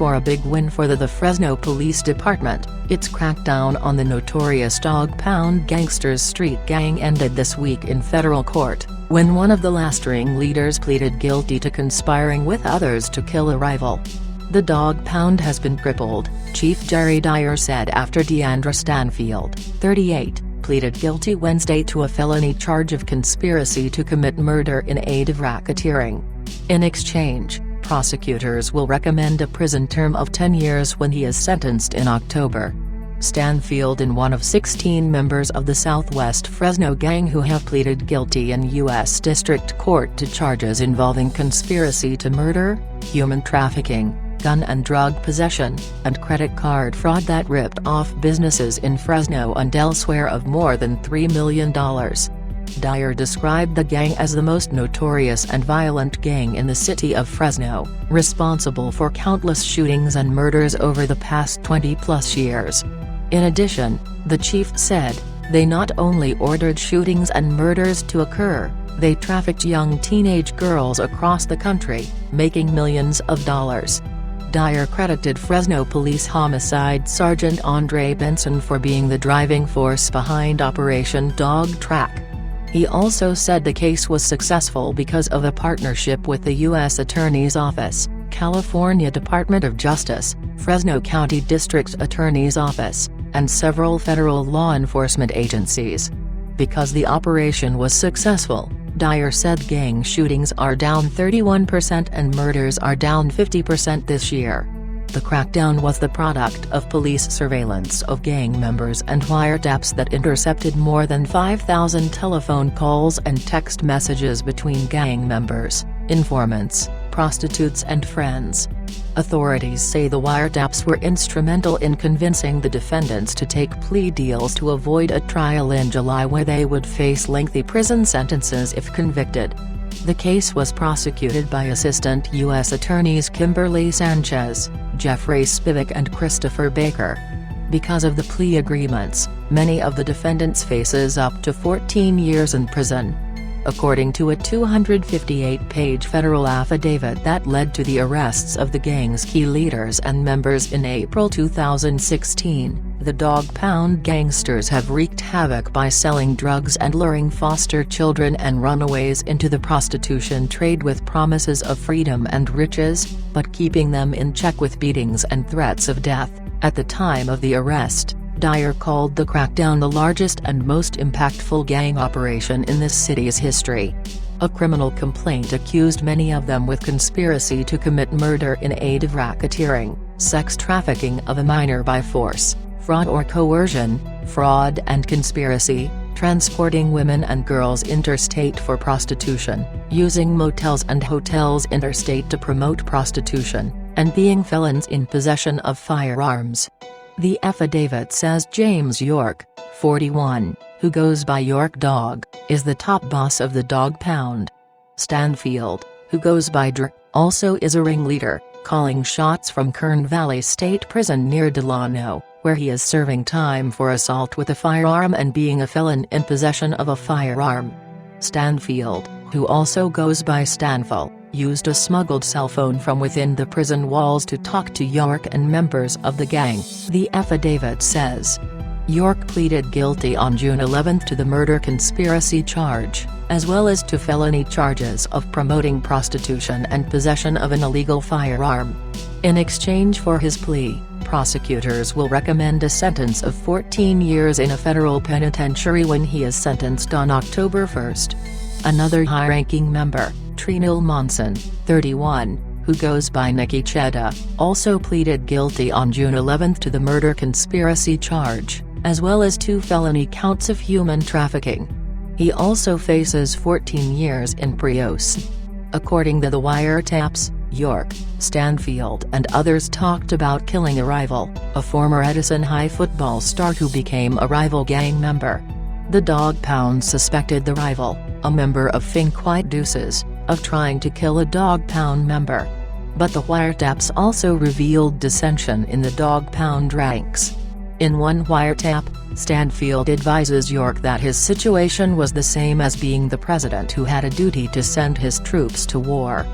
a big win for the Fresno Police Department. Its crackdown on the Notorious Dog Pound gangsters street gang ended this week in federal court, when one of the last ringleaders pleaded guilty to conspiring with others to kill a rival. The dog pound has been crippled, Chief Jerry Dyer said after Deandra Stanfield, 38, pleaded guilty Wednesday to a felony charge of conspiracy to commit murder in aid of racketeering. In exchange, prosecutors will recommend a prison term of 10 years when he is sentenced in October. Stanfield is one of 16 members of the Southwest Fresno gang who have pleaded guilty in U.S. District Court to charges involving conspiracy to murder, human trafficking, gun and drug possession, and credit card fraud that ripped off businesses in Fresno and elsewhere of more than $3 million. Dyer described the gang as the most notorious and violent gang in the city of Fresno, responsible for countless shootings and murders over the past 20-plus years. In addition, the chief said, they not only ordered shootings and murders to occur, they trafficked young teenage girls across the country, making millions of dollars. Dyer credited Fresno Police Homicide Sergeant Andre Benson for being the driving force behind Operation Dog Track. He also said the case was successful because of a partnership with the U.S. Attorney's Office, California Department of Justice, Fresno County District Attorney's Office, and several federal law enforcement agencies. Because the operation was successful, Dyer said gang shootings are down 31% and murders are down 50% this year. The crackdown was the product of police surveillance of gang members and wiretaps that intercepted more than 5,000 telephone calls and text messages between gang members, informants, prostitutes and friends. Authorities say the wiretaps were instrumental in convincing the defendants to take plea deals to avoid a trial in July where they would face lengthy prison sentences if convicted. The case was prosecuted by Assistant U.S. Attorneys Kimberly Sanchez, Jeffrey Spivak and Christopher Baker. Because of the plea agreements, many of the defendants faces up to 14 years in prison. According to a 258-page federal affidavit that led to the arrests of the gang's key leaders and members in April 2016, the Dog Pound gangsters have wreaked havoc by selling drugs and luring foster children and runaways into the prostitution trade with promises of freedom and riches, but keeping them in check with beatings and threats of death. At the time of the arrest, Dyer called the crackdown the largest and most impactful gang operation in this city's history. A criminal complaint accused many of them with conspiracy to commit murder in aid of racketeering, sex trafficking of a minor by force, fraud or coercion, fraud and conspiracy, transporting women and girls interstate for prostitution, using motels and hotels interstate to promote prostitution, and being felons in possession of firearms. The affidavit says James York, 41, who goes by York Dog, is the top boss of the Dog Pound. Stanfield, who goes by Dr, also is a ringleader, calling shots from Kern Valley State Prison near Delano, where he is serving time for assault with a firearm and being a felon in possession of a firearm. Stanfield, who also goes by Stanful, used a smuggled cell phone from within the prison walls to talk to York and members of the gang, the affidavit says. York pleaded guilty on June 11 to the murder conspiracy charge, as well as to felony charges of promoting prostitution and possession of an illegal firearm. In exchange for his plea, prosecutors will recommend a sentence of 14 years in a federal penitentiary when he is sentenced on October 1. Another high-ranking member, Trinil Monson, 31, who goes by Nikki Cheda, also pleaded guilty on June 11 to the murder conspiracy charge, as well as 2 felony counts of human trafficking. He also faces 14 years in prison. According to the wiretaps, York, Stanfield and others talked about killing a rival, a former Edison High football star who became a rival gang member. The Dog Pound suspected the rival, a member of Think White Deuces, of trying to kill a Dog Pound member. But the wiretaps also revealed dissension in the Dog Pound ranks. In one wiretap, Stanfield advises York that his situation was the same as being the president who had a duty to send his troops to war.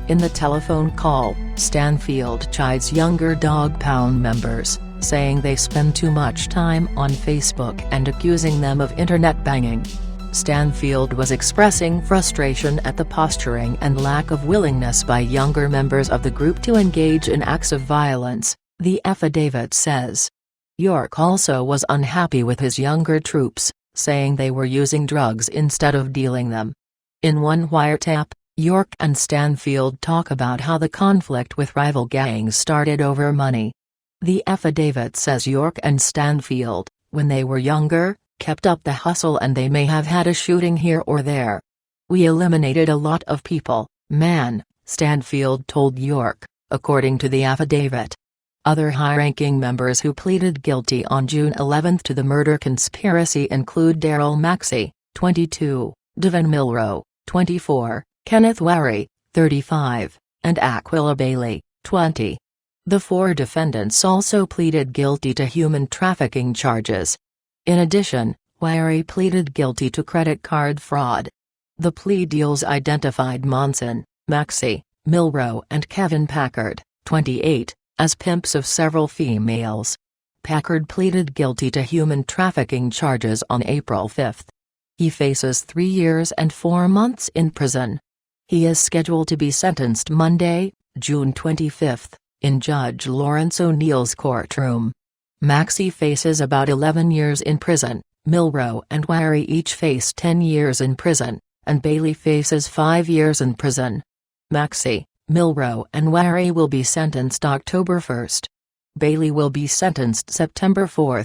In the telephone call, Stanfield chides younger Dog Pound members, saying they spend too much time on Facebook and accusing them of internet banging. Stanfield was expressing frustration at the posturing and lack of willingness by younger members of the group to engage in acts of violence, the affidavit says. York also was unhappy with his younger troops, saying they were using drugs instead of dealing them. In one wiretap, York and Stanfield talk about how the conflict with rival gangs started over money. The affidavit says York and Stanfield, when they were younger, kept up the hustle and they may have had a shooting here or there. "We eliminated a lot of people, man," Stanfield told York, according to the affidavit. Other high-ranking members who pleaded guilty on June 11 to the murder conspiracy include Daryl Maxey, 22, Devin Milroe, 24, Kenneth Wary, 35, and Aquila Bailey, 20. The four defendants also pleaded guilty to human trafficking charges. In addition, Wary pleaded guilty to credit card fraud. The plea deals identified Monson, Maxey, Milroe and Kevin Packard, 28, as pimps of several females. Packard pleaded guilty to human trafficking charges on April 5. He faces 3 years and 4 months in prison. He is scheduled to be sentenced Monday, June 25, in Judge Lawrence O'Neill's courtroom. Maxey faces about 11 years in prison, Milroe and Wary each face 10 years in prison, and Bailey faces 5 years in prison. Maxey, Milroe and Wary will be sentenced October 1. Bailey will be sentenced September 4.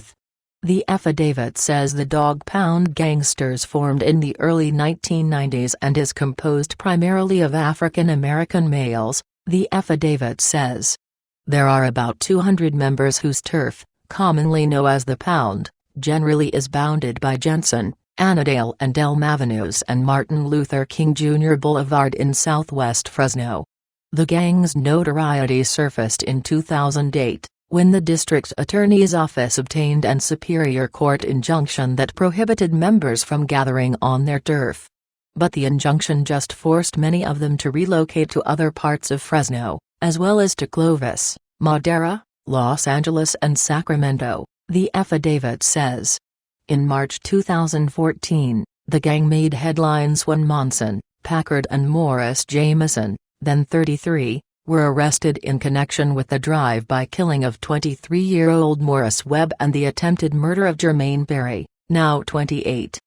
The affidavit says the Dog Pound gangsters formed in the early 1990s and is composed primarily of African American males, the affidavit says. There are about 200 members whose turf, commonly known as the Pound, generally is bounded by Jensen, Annandale and Elm Avenues and Martin Luther King Jr. Boulevard in southwest Fresno. The gang's notoriety surfaced in 2008, when the district attorney's office obtained an Superior Court injunction that prohibited members from gathering on their turf. But the injunction just forced many of them to relocate to other parts of Fresno, as well as to Clovis, Madera, Los Angeles and Sacramento, the affidavit says. In March 2014, the gang made headlines when Monson, Packard and Morris Jameson, then 33, were arrested in connection with the drive-by killing of 23-year-old Morris Webb and the attempted murder of Jermaine Berry, now 28.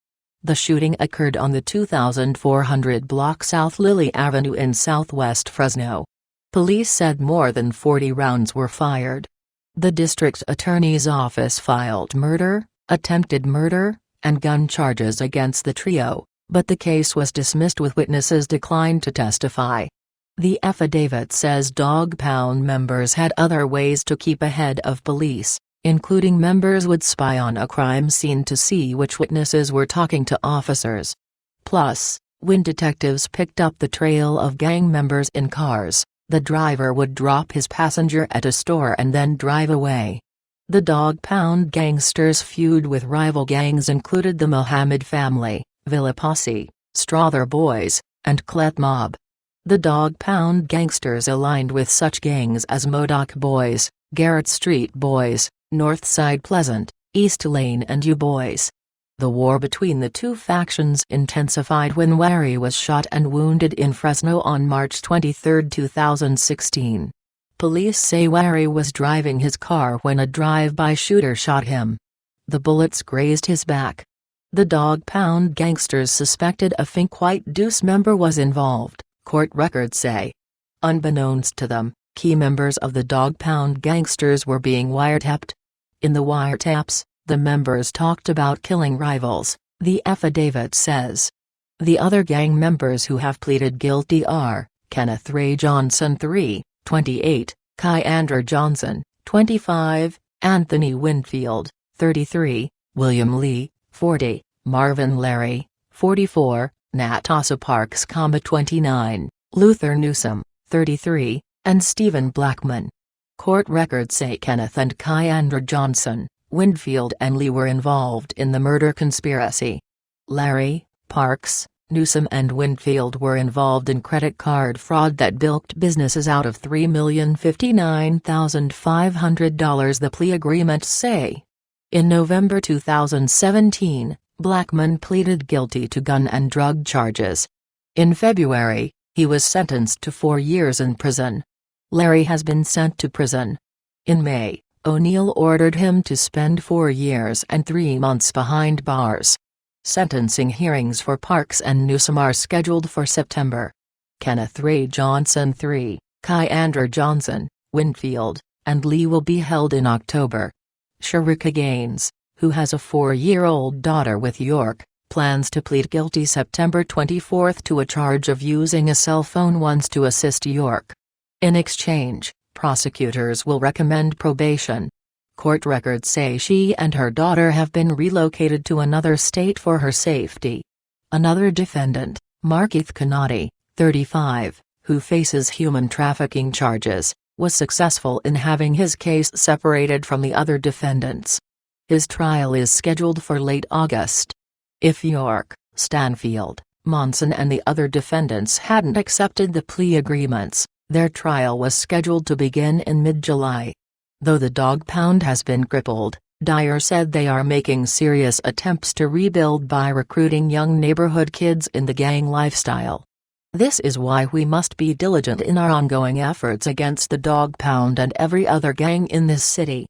The shooting occurred on the 2400 block South Lily Avenue in southwest Fresno. Police said more than 40 rounds were fired. The district attorney's office filed murder, attempted murder, and gun charges against the trio, but the case was dismissed with witnesses declined to testify. The affidavit says Dog Pound members had other ways to keep ahead of police, including members would spy on a crime scene to see which witnesses were talking to officers. Plus, when detectives picked up the trail of gang members in cars, the driver would drop his passenger at a store and then drive away. The Dog Pound gangsters' feud with rival gangs included the Muhammad family, Villa Posse, Strother Boys, and Clet Mob. The Dog Pound gangsters aligned with such gangs as Modoc Boys, Garrett Street Boys, Northside Pleasant, East Lane and U Boys. The war between the two factions intensified when Wary was shot and wounded in Fresno on March 23, 2016. Police say Wary was driving his car when a drive-by shooter shot him. The bullets grazed his back. The Dog Pound gangsters suspected a Fink White Deuce member was involved, court records say. Unbeknownst to them, key members of the Dog Pound gangsters were being wiretapped. In the wiretaps, the members talked about killing rivals, the affidavit says. The other gang members who have pleaded guilty are Kenneth Ray Johnson 3, 28, Kyandra Johnson, 25, Anthony Winfield, 33, William Lee, 40, Marvin Larry, 44, Natasa Parks, 29, Luther Newsom, 33, and Stephen Blackman. Court records say Kenneth and Kyandra Johnson, Winfield and Lee were involved in the murder conspiracy. Larry, Parks, Newsom and Winfield were involved in credit card fraud that bilked businesses out of $3,059,500, the plea agreements say. In November 2017, Blackman pleaded guilty to gun and drug charges. In February, he was sentenced to 4 years in prison. Larry has been sent to prison. In May, O'Neill ordered him to spend 4 years and 3 months behind bars. Sentencing hearings for Parks and Newsom are scheduled for September. Kenneth Ray Johnson III, Kyander Johnson, Winfield, and Lee will be held in October. Sharika Gaines, who has a 4-year-old daughter with York, plans to plead guilty September 24 to a charge of using a cell phone once to assist York. In exchange, prosecutors will recommend probation. Court records say she and her daughter have been relocated to another state for her safety. Another defendant, Markeith Connaughty, 35, who faces human trafficking charges, was successful in having his case separated from the other defendants. His trial is scheduled for late August. If York, Stanfield, Monson and the other defendants hadn't accepted the plea agreements, their trial was scheduled to begin in mid-July. Though the dog pound has been crippled, Dyer said they are making serious attempts to rebuild by recruiting young neighborhood kids in the gang lifestyle. This is why we must be diligent in our ongoing efforts against the dog pound and every other gang in this city.